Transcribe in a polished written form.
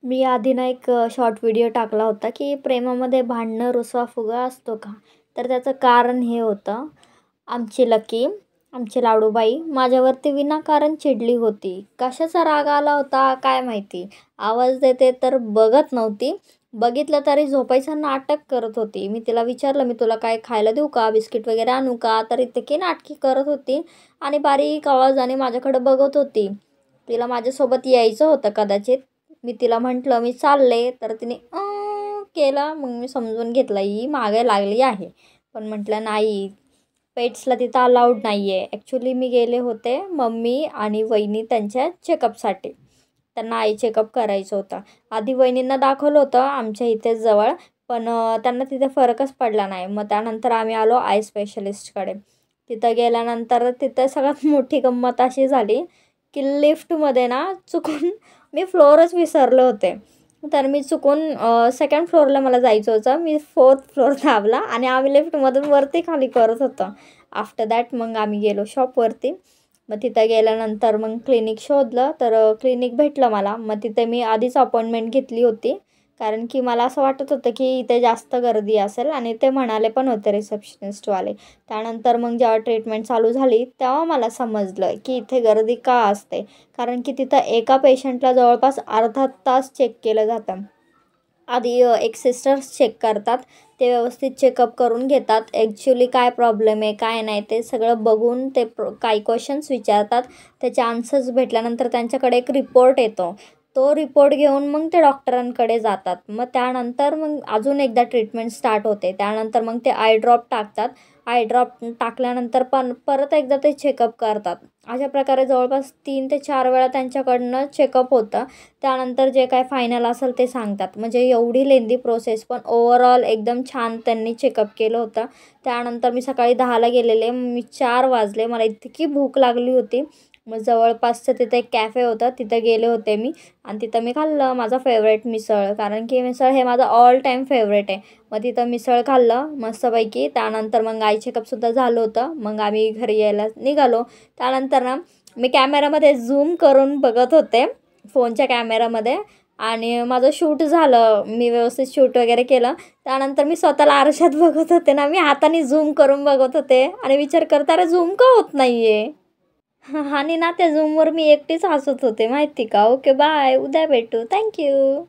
मी आधी ना एक शॉर्ट व्हिडिओ टाकला होता, की प्रेमामध्ये भांडणं रुसवा-फुगा असतो का? तर त्याचं कारण हे होतं, आमची लकी, आमची लाडूबाई माझ्यावरती विनाकारण चिडली होती. कशाचा राग आला होता काय माहिती? आवाज देते तर बघत नव्हती. बघितलं तरी झोपायचं नाटक करत होती. मी तिला विचारलं, "मी तुला काय खायला देऊ का? बिस्किट वगैरे आणू का?" तर इतकी नाटकी करत होती आणि बारीक आवाजाने माझ्याकडे बघत होती. तिला माझ्यासोबत यायचं होतं कदाचित. मी तिला म्हटलं, "मी चालले." तर तिने केलं. मग मी समजून घेतलं ही मागे लागली आहे. पण म्हटलं नाही, पेट्सला तिथं अलाउड नाही आहे. ॲक्च्युली मी गेले होते मम्मी आणि वहिनी त्यांच्या चेकअपसाठी. त्यांना आय चेकअप करायचं होतं. आधी वहिनींना दाखवलं होतं आमच्या इथेच जवळ, पण त्यांना तिथे फरकच पडला नाही. मग त्यानंतर आम्ही आलो आय स्पेशलिस्टकडे. तिथं गेल्यानंतर तिथं सगळ्यात मोठी गंमत अशी झाली, की लिफ्टमध्ये ना चुकून मी फ्लोअरच विसरले होते. तर मी चुकून सेकंड फ्लोअरला मला जायचं होतं. मी 4th फ्लोअर दाबला आणि आम्ही लिफ्टमधून वरती खाली करत होतो. आफ्टर दॅट मग आम्ही गेलो शॉपवरती. मग तिथं गेल्यानंतर मग क्लिनिक शोधलं, तर क्लिनिक भेटलं मला. मग तिथे मी आधीच अपॉइंटमेंट घेतली होती. कारण की मला असं वाटत होतं, की इथे जास्त गर्दी असेल आणि ते म्हणाले पण होते रिसेप्शनिस्टवाले. त्यानंतर मग जेव्हा ट्रीटमेंट चालू झाली, तेव्हा मला समजलं, की इथे गर्दी का असते. कारण की तिथं एका पेशंटला जवळपास अर्धा तास चेक केलं जातं. आधी एक सिस्टर्स चेक करतात. ते व्यवस्थित चेकअप करून घेतात. ॲक्च्युली काय प्रॉब्लेम आहे, काय नाही ते सगळं बघून ते काही क्वेश्चन्स विचारतात. त्याचे आन्सर्स भेटल्यानंतर त्यांच्याकडे एक रिपोर्ट येतो. तो रिपोर्ट घेऊन मग ते डॉक्टरांकडे जातात. मग त्यानंतर मग अजून एकदा ट्रीटमेंट स्टार्ट होते. त्यानंतर मग ते आय ड्रॉप टाकतात. आय ड्रॉप टाकल्यानंतर पण परत एकदा ते चेकअप करतात. अशा प्रकारे जवळपास 3 ते 4 वेळा त्यांच्याकडनं चेकअप होतं. त्यानंतर जे काय फायनल असेल ते सांगतात. म्हणजे एवढी लेंदी प्रोसेस, पण ओव्हरऑल एकदम छान त्यांनी चेकअप केलं होतं. त्यानंतर मी सकाळी 10ला गेलेले. मी 4 वाजले. मला इतकी भूक लागली होती. मग जवळपासचं तिथं एक कॅफे होतं. तिथं गेले होते मी आणि तिथं मी खाल्लं माझं फेवरेट मिसळ. कारण की मिसळ हे माझं ऑल टाईम फेवरेट आहे. मग तिथं मिसळ खाल्लं मस्तपैकी. त्यानंतर मग आय चेकअपसुद्धा झालं होतं. मग आम्ही घरी यायला निघालो. त्यानंतर ना मी कॅमेरामध्ये झूम करून बघत होते, फोनच्या कॅमेरामध्ये, आणि माझं शूट झालं. मी व्यवस्थित शूट वगैरे केलं. त्यानंतर मी स्वतःला आरशात बघत होते ना, मी हाताने झूम करून बघत होते आणि विचार करत अरे झूम का होत नाही आहे? आणि ना त्या झूमवर मी एकटीच हसत होते माहिती का. Okay bye. उद्या भेटू. Thank you.